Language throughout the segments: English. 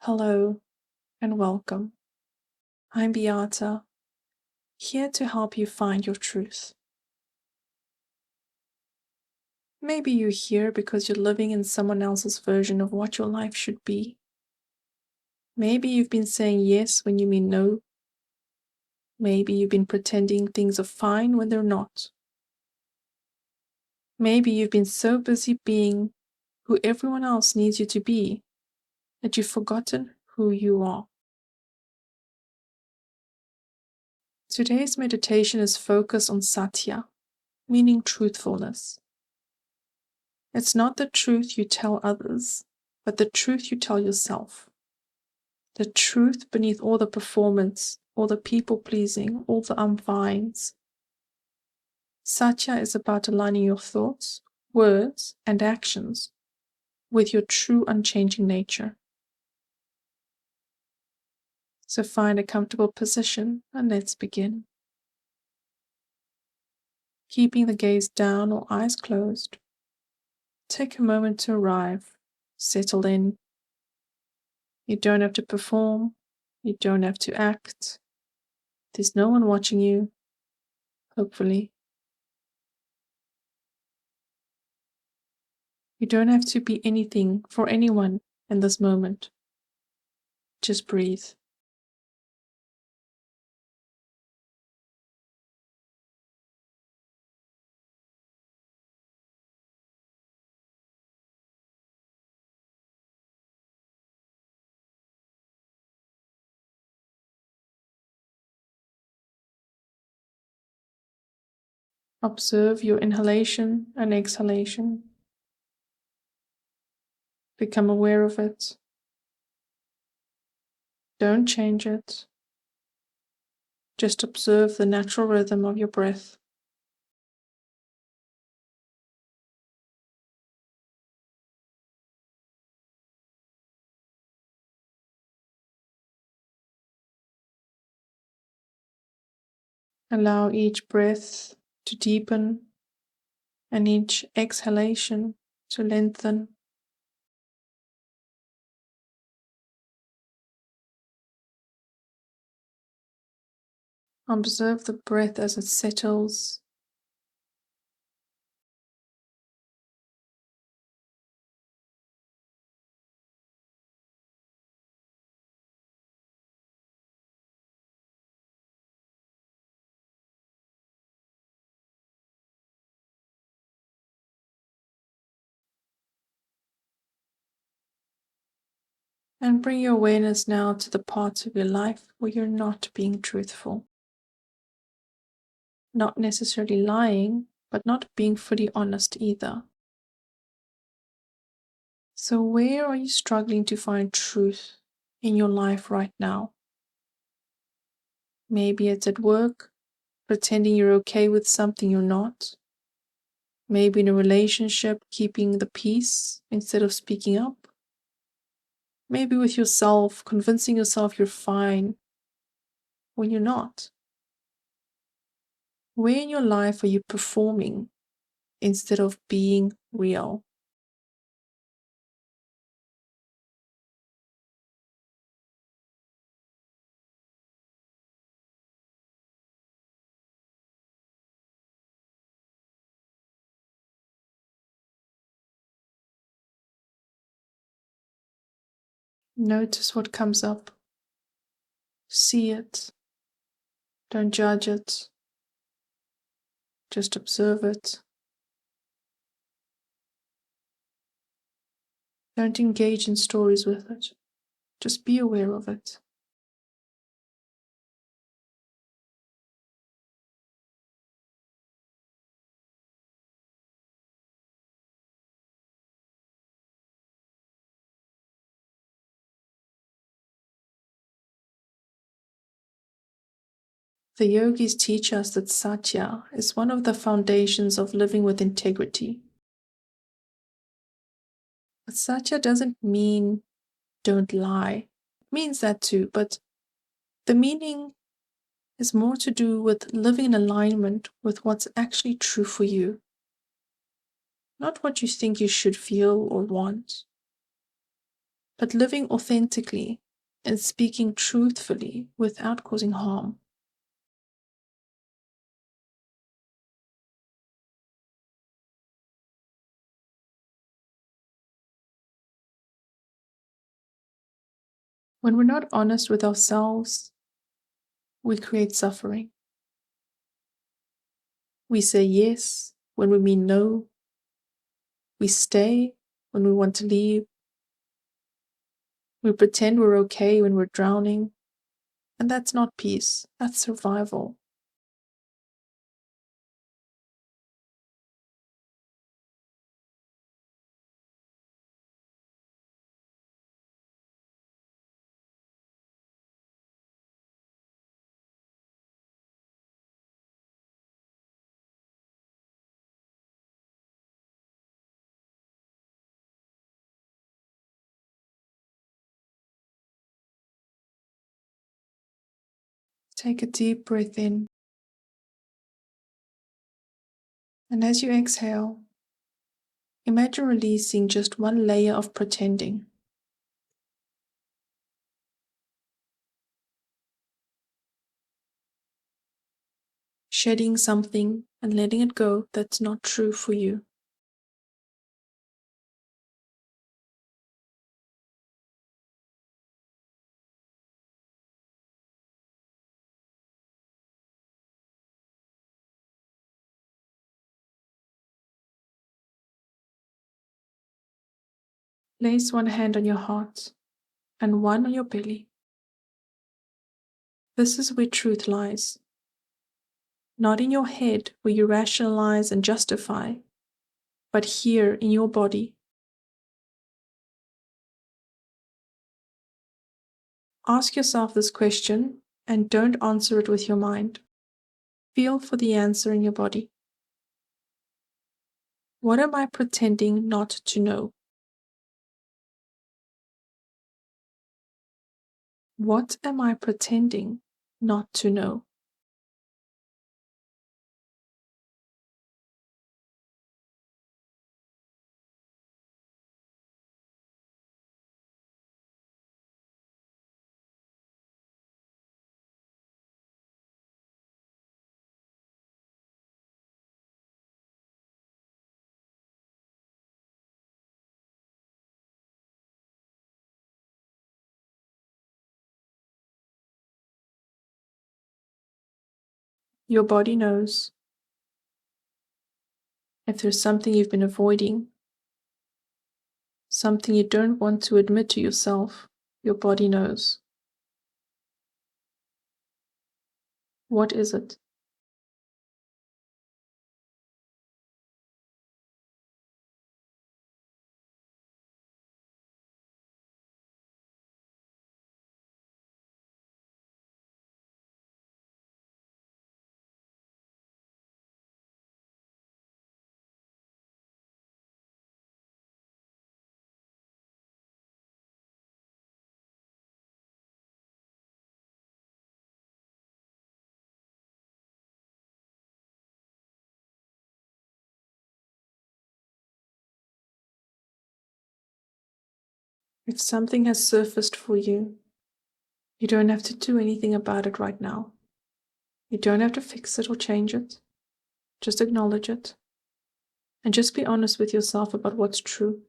Hello and welcome. I'm Beata, here to help you find your truth. Maybe you're here because you're living in someone else's version of what your life should be. Maybe you've been saying yes when you mean no. Maybe you've been pretending things are fine when they're not. Maybe you've been so busy being who everyone else needs you to be that you've forgotten who you are. Today's meditation is focused on Satya, meaning truthfulness. It's not the truth you tell others, but the truth you tell yourself. The truth beneath all the performance, all the people-pleasing, all the I'm fines. Satya is about aligning your thoughts, words, and actions with your true unchanging nature. So find a comfortable position and let's begin. Keeping the gaze down or eyes closed, take a moment to arrive, settle in. You don't have to perform, you don't have to act. There's no one watching you, hopefully. You don't have to be anything for anyone in this moment. Just breathe. Observe your inhalation and exhalation. Become aware of it. Don't change it. Just observe the natural rhythm of your breath. Allow each breath to deepen and each exhalation to lengthen. Observe the breath as it settles. And bring your awareness now to the parts of your life where you're not being truthful. Not necessarily lying, but not being fully honest either. So where are you struggling to find truth in your life right now? Maybe it's at work, pretending you're okay with something you're not. Maybe in a relationship, keeping the peace instead of speaking up. Maybe with yourself, convincing yourself you're fine when you're not. Where in your life are you performing instead of being real? Notice what comes up. See it. Don't judge it. Just observe it. Don't engage in stories with it. Just be aware of it. The yogis teach us that Satya is one of the foundations of living with integrity. But Satya doesn't mean don't lie. It means that too, but the meaning is more to do with living in alignment with what's actually true for you, not what you think you should feel or want. but living authentically and speaking truthfully without causing harm. When we're not honest with ourselves, we create suffering. We say yes when we mean no. We stay when we want to leave. We pretend we're okay when we're drowning. And that's not peace, that's survival. Take a deep breath in. And as you exhale, imagine releasing just one layer of pretending. Shedding something and letting it go that's not true for you. Place one hand on your heart and one on your belly. This is where truth lies. Not in your head where you rationalize and justify, but here in your body. Ask yourself this question and don't answer it with your mind. Feel for the answer in your body. What am I pretending not to know? What am I pretending not to know? Your body knows. If there's something you've been avoiding, something you don't want to admit to yourself, your body knows. What is it? If something has surfaced for you, you don't have to do anything about it right now. You don't have to fix it or change it. Just acknowledge it. And just be honest with yourself about what's true.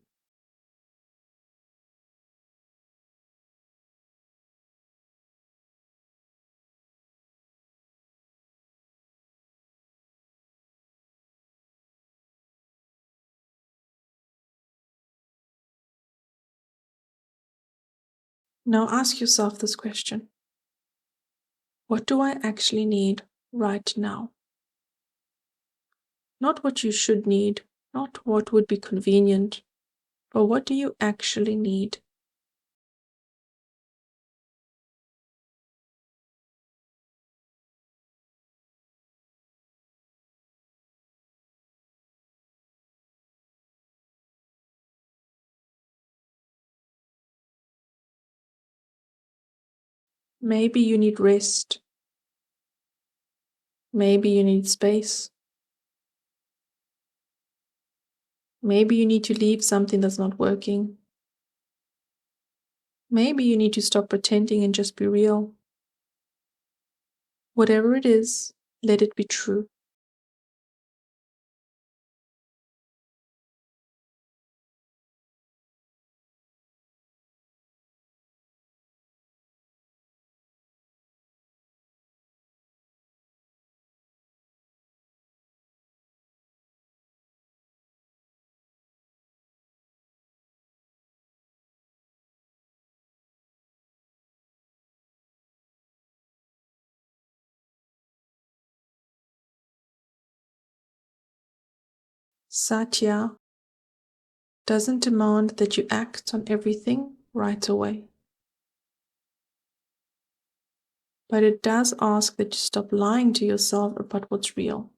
Now ask yourself this question. What do I actually need right now? Not what you should need, not what would be convenient, but what do you actually need? Maybe you need rest. Maybe you need space. Maybe you need to leave something that's not working. Maybe you need to stop pretending and just be real. Whatever it is, let it be true. Satya doesn't demand that you act on everything right away, but it does ask that you stop lying to yourself about what's real.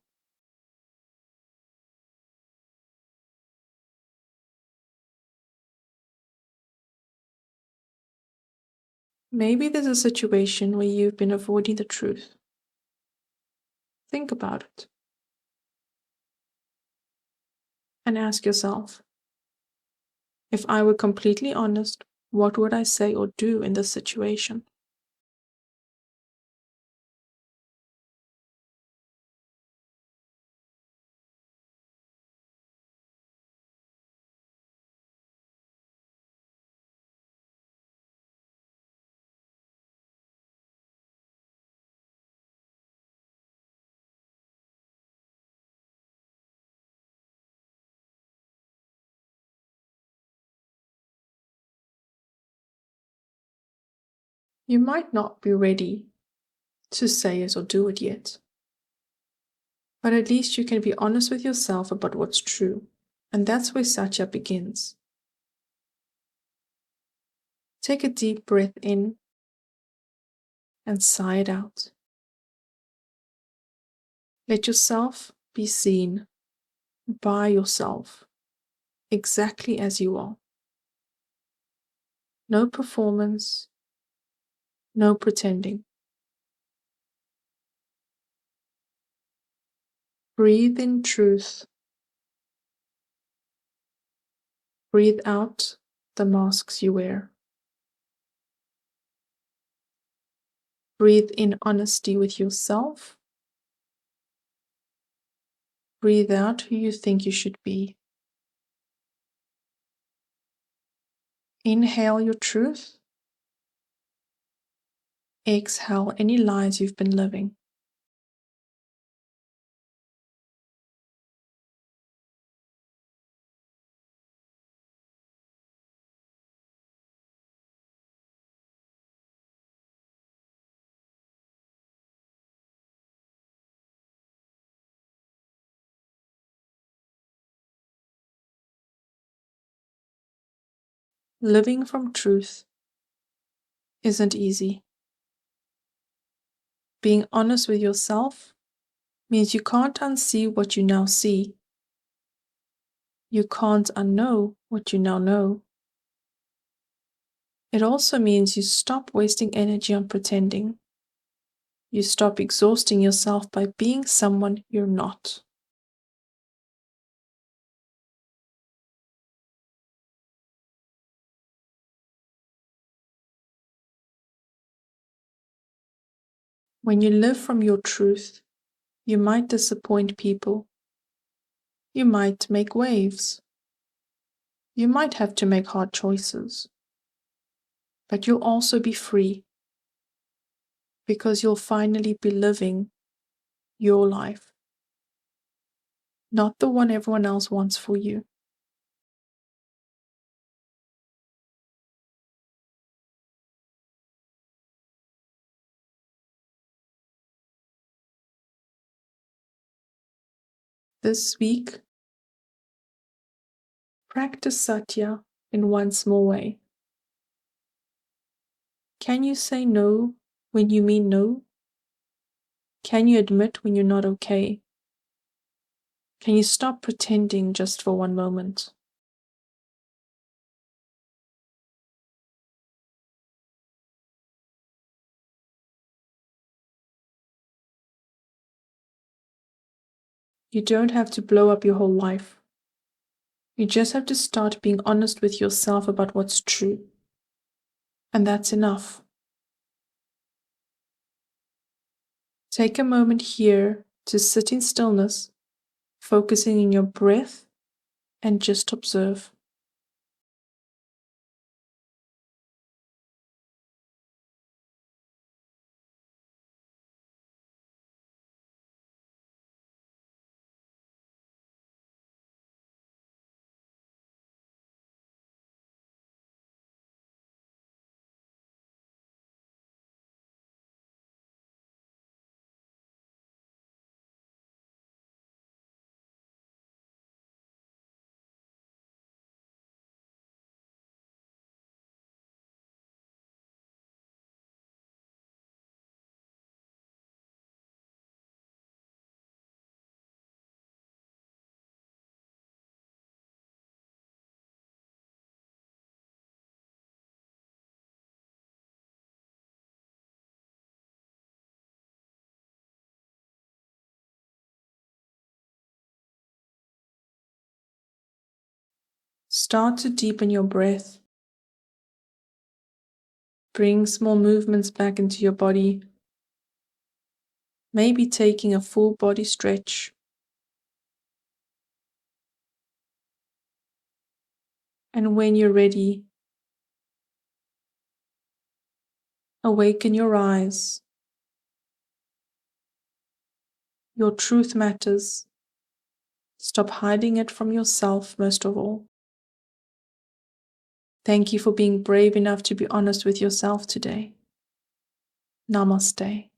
Maybe there's a situation where you've been avoiding the truth. Think about it and ask yourself, if I were completely honest, what would I say or do in this situation? You might not be ready to say it or do it yet, but at least you can be honest with yourself about what's true, and that's where Satya begins. Take a deep breath in and sigh it out. Let yourself be seen by yourself, exactly as you are. No performance, no pretending. Breathe in truth. Breathe out the masks you wear. Breathe in honesty with yourself. Breathe out who you think you should be. Inhale your truth. Exhale any lies you've been living. Living from truth isn't easy. Being honest with yourself means you can't unsee what you now see. You can't unknow what you now know. It also means you stop wasting energy on pretending. You stop exhausting yourself by being someone you're not. When you live from your truth, you might disappoint people. You might make waves. You might have to make hard choices. But you'll also be free, because you'll finally be living your life, not the one everyone else wants for you. This week, practice Satya in one small way. Can you say no when you mean no? Can you admit when you're not okay? Can you stop pretending just for one moment? You don't have to blow up your whole life. You just have to start being honest with yourself about what's true. And that's enough. Take a moment here to sit in stillness, focusing on your breath, and just observe. Start to deepen your breath. Bring small movements back into your body, maybe taking a full body stretch. And when you're ready, awaken your eyes. Your truth matters. Stop hiding it from yourself, most of all. Thank you for being brave enough to be honest with yourself today. Namaste.